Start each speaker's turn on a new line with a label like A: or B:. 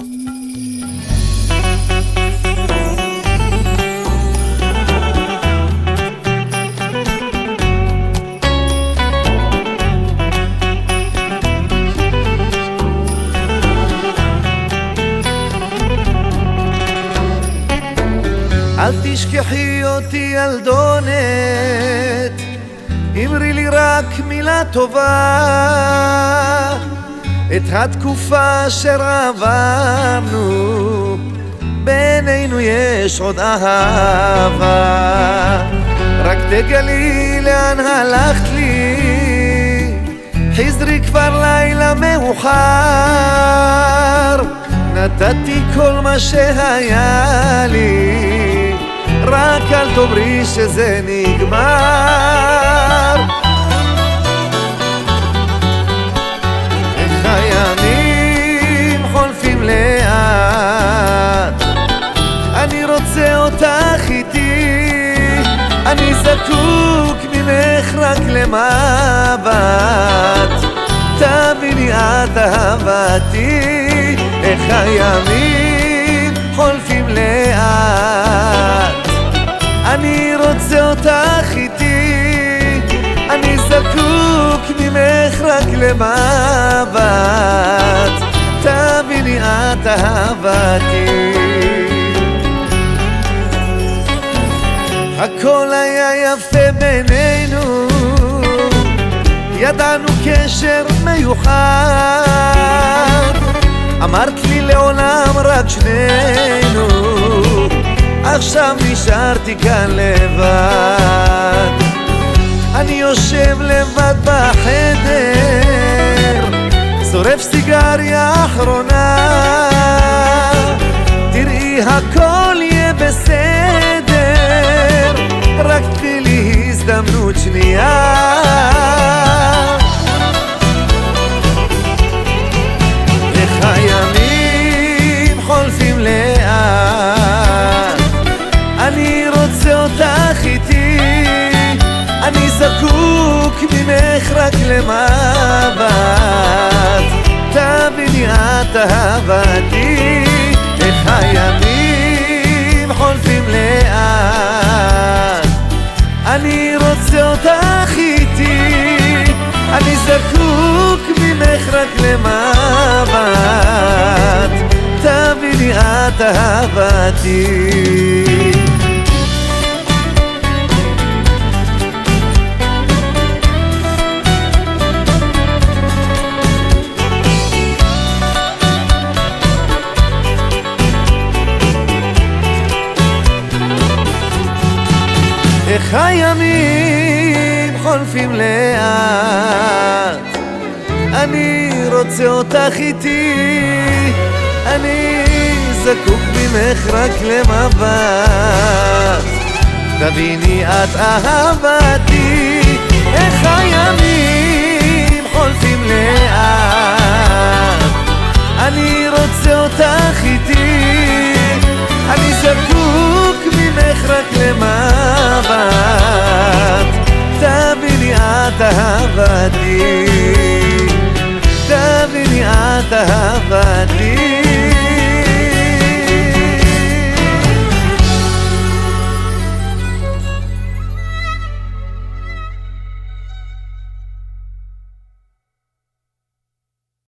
A: אל תשכחי אותי ילדונת, אמרי לי רק מילה טובה, את התקופה אשר עברנו, בינינו יש עוד אהבה. רק תגלי לאן הלכת לי, חזרי כבר לילה מאוחר, נתתי כל מה שהיה לי, רק אל תאמרי שזה נגמר. איך הימים חולפים לאט, אני רוצה אותך איתי, אני זקוק ממך רק למבט, תביני את אהבתי. איך הימים חולפים לאט, אני רוצה אותך איתי, אני זקוק ממך רק למבט, תביני את אהבתי. הכל היה יפה בינינו, ידענו קשר מיוחד, אמרת לי לעולם רק שנינו, עכשיו נשארתי כאן לבד. אני יושב לבד בחדר, שורף סיגריה אחרונה, תראי הכל יהיה בסדר, רק תני לי הזדמנות שנייה. הימים חולפים לאט, אני רוצה אותך איתי, אני זקוק ממך רק למבט, תביני את אהבתי. איך הימים חולפים לאט, אני רוצה אותך איתי, אני זקוק ממך רק למבט, תביני את אהבתי. איך הימים חולפים לאט, אני רוצה אותך איתי, אני זקוק ממך רק למבט, תביני את אהבתי. איך הימים חולפים לאט, אני רוצה אותך איתי, אני זקוק ממך רק למבט, תביני את אהבתי, תביני את אהבתי.